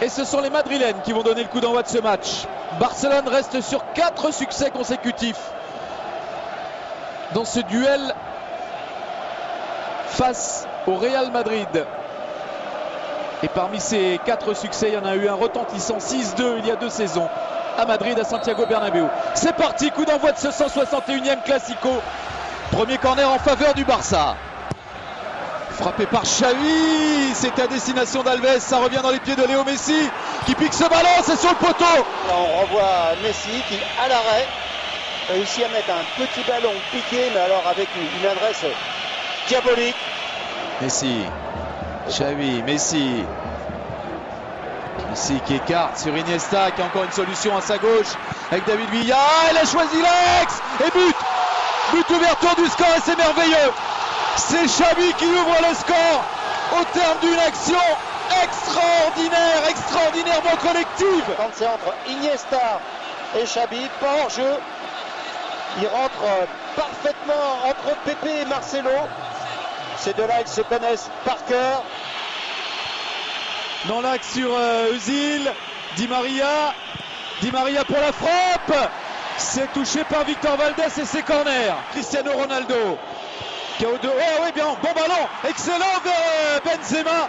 Et ce sont les Madrilènes qui vont donner le coup d'envoi de ce match. Barcelone reste sur 4 succès consécutifs dans ce duel face au Real Madrid. Et parmi ces 4 succès, il y en a eu un retentissant 6-2 il y a 2 saisons à Madrid, à Santiago Bernabéu. C'est parti, coup d'envoi de ce 161e Classico. Premier corner en faveur du Barça. Frappé par Xavi, c'est à destination d'Alves, ça revient dans les pieds de Léo Messi qui pique ce ballon, c'est sur le poteau. Là on revoit Messi qui à l'arrêt réussit à mettre un petit ballon piqué, mais alors avec une adresse diabolique. Messi, Xavi, Messi qui écarte sur Iniesta, qui a encore une solution à sa gauche avec David Villa, il a choisi l'ex et but ouverture du score et c'est merveilleux. C'est Xavi qui ouvre le score au terme d'une action extraordinairement collective. Quand c'est entre Iniesta et Xavi, pas hors jeu. Il rentre parfaitement entre Pepe et Marcelo. Ces deux-là, ils se connaissent par cœur. Dans l'axe sur Özil, Di Maria pour la frappe. C'est touché par Victor Valdés et c'est corner. Cristiano Ronaldo. Oh oui, bien, bon ballon, excellent vers Benzema,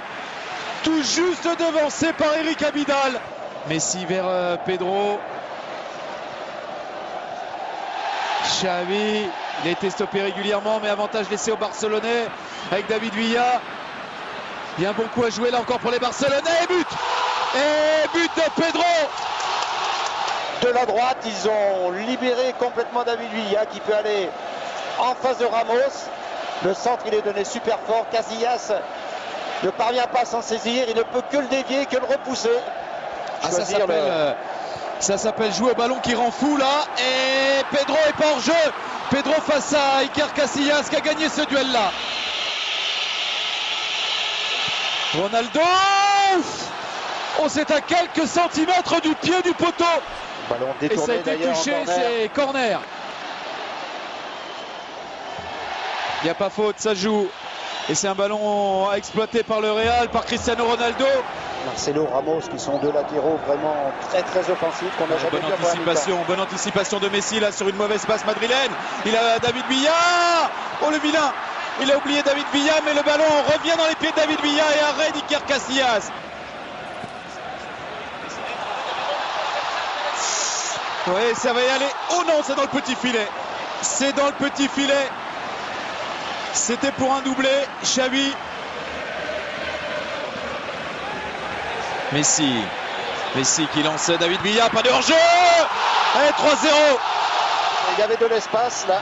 tout juste devancé par Eric Abidal. Messi vers Pedro. Xavi, il a été stoppé régulièrement, mais avantage laissé aux Barcelonais avec David Villa. Il y a un bon coup à jouer là encore pour les Barcelonais. Et but de Pedro. De la droite, ils ont libéré complètement David Villa qui peut aller en face de Ramos. Le centre, il est donné super fort. Casillas ne parvient pas à s'en saisir. Il ne peut que le dévier, que le repousser. Ça s'appelle jouer au ballon qui rend fou là. Et Pedro est pas hors jeu. Pedro face à Iker Casillas qui a gagné ce duel-là. Ronaldo. Oh, c'est à quelques centimètres du pied du poteau. Ballon et détourné, ça a été touché, c'est corner. Il n'y a pas faute, ça joue. Et c'est un ballon exploité par le Real, par Cristiano Ronaldo. Marcelo, Ramos, qui sont deux latéraux vraiment très offensifs qu'on n'a jamais vu. Bonne anticipation de Messi là sur une mauvaise passe madrilène. Il a David Villa. Oh le vilain. Il a oublié David Villa, mais le ballon revient dans les pieds de David Villa et arrêt d'Iker Casillas. Oui, ça va y aller. Oh non, c'est dans le petit filet. C'est dans le petit filet. C'était pour un doublé. Xavi. Messi qui lance David Villa. Pas de hors-jeu. Et 3-0. Il y avait de l'espace là.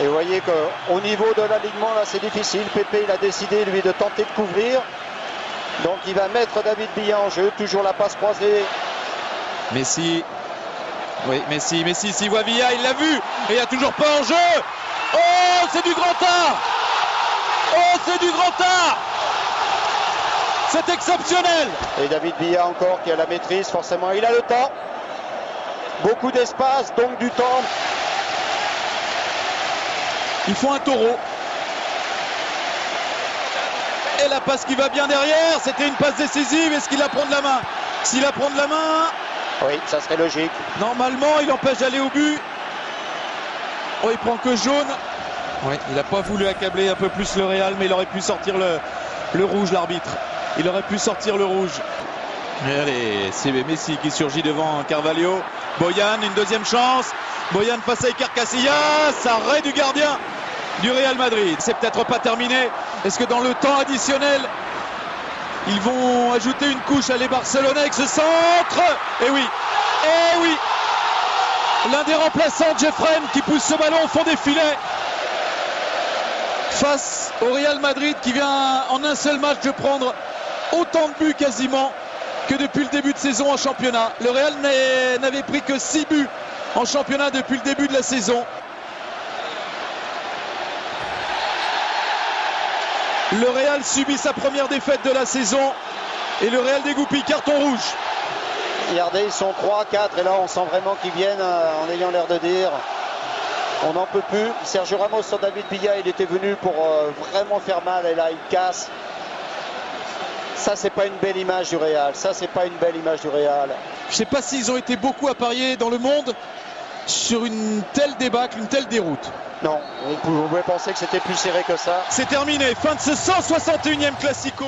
Et vous voyez qu'au niveau de l'alignement là, c'est difficile. Pepe, il a décidé lui de tenter de couvrir. Donc il va mettre David Villa en jeu. Toujours la passe croisée. Messi. Oui, Messi s'il voit Villa, il l'a vu. Et il n'y a toujours pas en jeu. Oh, c'est du grand art. Oh, c'est du grand art. C'est exceptionnel. Et David Villa encore qui a la maîtrise, forcément, il a le temps. Beaucoup d'espace, donc du temps. Ils font un taureau. Et la passe qui va bien derrière, c'était une passe décisive. Est-ce qu'il la prend de la main? S'il la prend de la main... Oui, ça serait logique. Normalement, il empêche d'aller au but. Oh, il prend que jaune. Oui, il n'a pas voulu accabler un peu plus le Real, mais il aurait pu sortir le rouge, l'arbitre. Il aurait pu sortir le rouge. Et allez, c'est Messi qui surgit devant Carvalho. Boyan, une deuxième chance. Boyan face à Iker Casillas. Arrêt du gardien du Real Madrid. C'est peut-être pas terminé. Est-ce que dans le temps additionnel, ils vont ajouter une couche à les Barcelonais avec ce centre? Eh oui, l'un des remplaçants, Jeffren, qui pousse ce ballon au fond des filets. Face au Real Madrid qui vient en un seul match de prendre autant de buts quasiment que depuis le début de saison en championnat. Le Real n'avait pris que 6 buts en championnat depuis le début de la saison. Le Real subit sa première défaite de la saison et le Real dégoupille, carton rouge. Regardez, ils sont 3, 4 et là on sent vraiment qu'ils viennent en ayant l'air de dire on n'en peut plus. Sergio Ramos sur David Villa, il était venu pour vraiment faire mal et là il casse. Ça, c'est pas une belle image du Real. Ça, c'est pas une belle image du Real. Je sais pas s'ils ont été beaucoup à parier dans le monde sur une telle débâcle, une telle déroute. Non, vous pouvez penser que c'était plus serré que ça. C'est terminé, fin de ce 161e Classico.